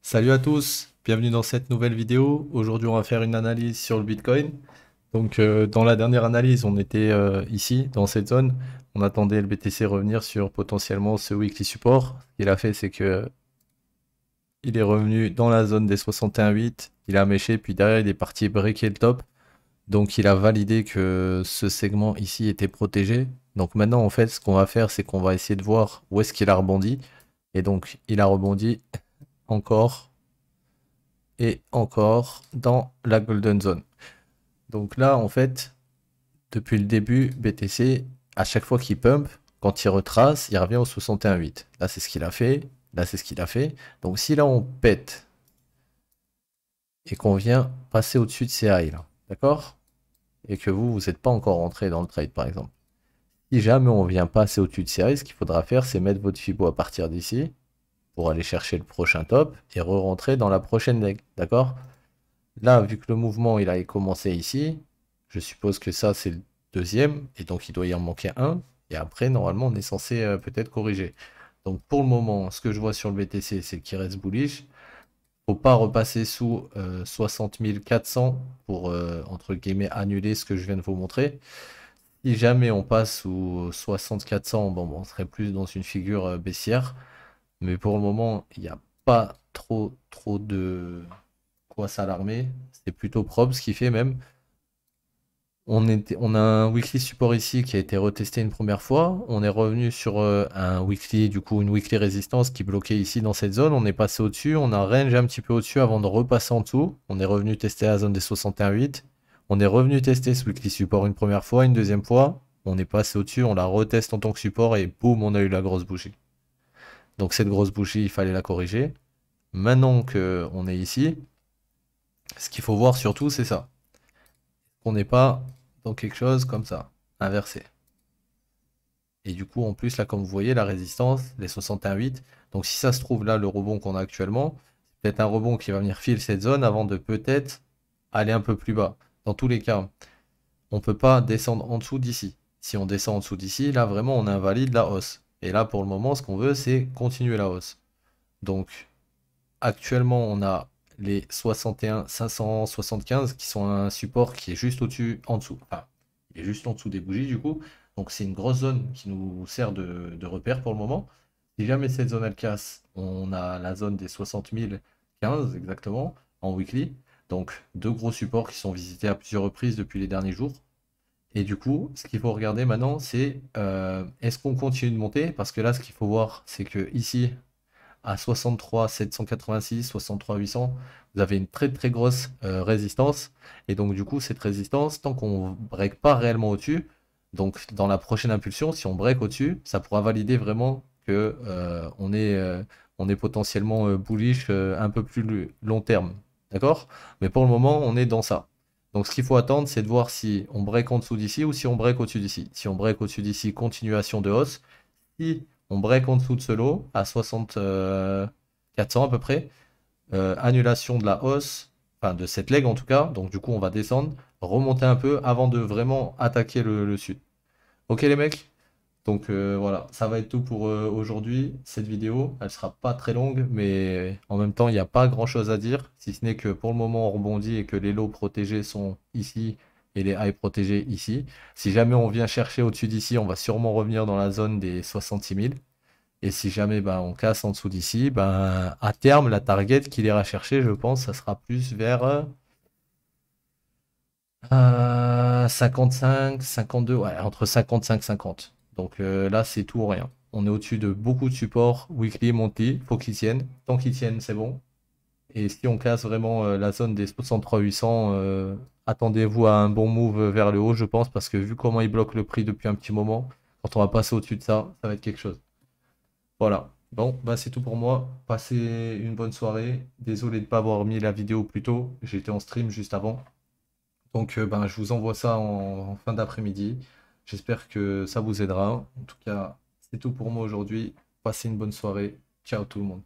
Salut à tous, bienvenue dans cette nouvelle vidéo. Aujourd'hui, on va faire une analyse sur le Bitcoin. Dans la dernière analyse, on était ici, dans cette zone. On attendait le BTC revenir sur potentiellement ce weekly support. Ce qu'il a fait, c'est que il est revenu dans la zone des 61,8. Il a méché, puis derrière, il est parti breaker le top. Donc, il a validé que ce segment ici était protégé. Donc maintenant, en fait, ce qu'on va faire, c'est qu'on va essayer de voir où est-ce qu'il a rebondi. Et donc, il a rebondi encore et encore dans la Golden Zone. Donc là, en fait, depuis le début, BTC, à chaque fois qu'il pump, quand il retrace, il revient au 61,8. Là, c'est ce qu'il a fait. Là, c'est ce qu'il a fait. Donc si là, on pète et qu'on vient passer au-dessus de ces highs, là, d'accord? Et que vous n'êtes pas encore rentré dans le trade, par exemple. Si jamais on vient passer au-dessus de ces highs, ce qu'il faudra faire, c'est mettre votre Fibo à partir d'ici pour aller chercher le prochain top et re-rentrer dans la prochaine leg, d'accord? Là, vu que le mouvement il a commencé ici, je suppose que ça c'est le deuxième, et donc il doit y en manquer un. Et après, normalement, on est censé peut-être corriger. Donc pour le moment, ce que je vois sur le BTC, c'est qu'il reste bullish. Faut pas repasser sous 60 400 pour entre guillemets annuler ce que je viens de vous montrer. Si jamais on passe sous 60 400, bon, on serait plus dans une figure baissière. Mais pour le moment, il n'y a pas trop de quoi s'alarmer. C'est plutôt propre ce qu'il fait même. On a un weekly support ici qui a été retesté une première fois. On est revenu sur un weekly, du coup une weekly résistance qui bloquait ici dans cette zone. On est passé au-dessus, on a range un petit peu au-dessus avant de repasser en dessous. On est revenu tester la zone des 61,8. On est revenu tester ce weekly support une première fois, une deuxième fois. On est passé au-dessus, on la reteste en tant que support et boum, on a eu la grosse bougie. Donc cette grosse bougie, il fallait la corriger. Maintenant qu'on est ici, ce qu'il faut voir surtout, c'est ça. On n'est pas dans quelque chose comme ça, inversé. Et du coup, en plus, là, comme vous voyez, la résistance, les 61,8. Donc, si ça se trouve, là, le rebond qu'on a actuellement, c'est peut-être un rebond qui va venir filer cette zone avant de peut-être aller un peu plus bas. Dans tous les cas, on ne peut pas descendre en dessous d'ici. Si on descend en dessous d'ici, là, vraiment, on invalide la hausse. Et là, pour le moment, ce qu'on veut, c'est continuer la hausse. Donc, actuellement, on a les 61 575 qui sont un support qui est juste au-dessus, en dessous. Enfin, il est juste en dessous des bougies du coup. Donc c'est une grosse zone qui nous sert de repère pour le moment. Si jamais cette zone elle casse, on a la zone des 60 015 exactement en weekly. Donc deux gros supports qui sont visités à plusieurs reprises depuis les derniers jours. Et du coup, ce qu'il faut regarder maintenant, c'est est-ce qu'on continue de monter? Parce que là, ce qu'il faut voir, c'est que ici, à 63 786, 63 800, vous avez une très grosse résistance. Et donc du coup, cette résistance, tant qu'on ne break pas réellement au-dessus, donc dans la prochaine impulsion, si on break au-dessus, ça pourra valider vraiment que on est potentiellement bullish un peu plus long terme. D'accord? Mais pour le moment, on est dans ça. Donc ce qu'il faut attendre, c'est de voir si on break en dessous d'ici ou si on break au-dessus d'ici. Si on break au-dessus d'ici, continuation de hausse. Si on break en dessous de ce lot, à 60 400 à peu près, annulation de la hausse, enfin de cette leg en tout cas, donc du coup on va descendre, remonter un peu avant de vraiment attaquer le sud. Ok les mecs? Donc voilà, ça va être tout pour aujourd'hui. Cette vidéo, elle sera pas très longue, mais en même temps, il n'y a pas grand-chose à dire, si ce n'est que pour le moment, on rebondit et que les lots protégés sont ici et les highs protégés ici. Si jamais on vient chercher au-dessus d'ici, on va sûrement revenir dans la zone des 66 000. Et si jamais ben, on casse en dessous d'ici, ben, à terme, la target qu'il ira chercher, je pense, ça sera plus vers 55, 52, ouais, entre 55 et 50. Donc là, c'est tout ou rien. On est au-dessus de beaucoup de supports, weekly, monthly, faut qu'ils tiennent. Tant qu'ils tiennent, c'est bon. Et si on casse vraiment la zone des 63 800, attendez-vous à un bon move vers le haut, je pense, parce que vu comment il bloque le prix depuis un petit moment, quand on va passer au-dessus de ça, ça va être quelque chose. Voilà. Bon, bah c'est tout pour moi. Passez une bonne soirée. Désolé de ne pas avoir mis la vidéo plus tôt. J'étais en stream juste avant. Donc ben, je vous envoie ça en fin d'après-midi. J'espère que ça vous aidera. En tout cas, c'est tout pour moi aujourd'hui. Passez une bonne soirée. Ciao tout le monde.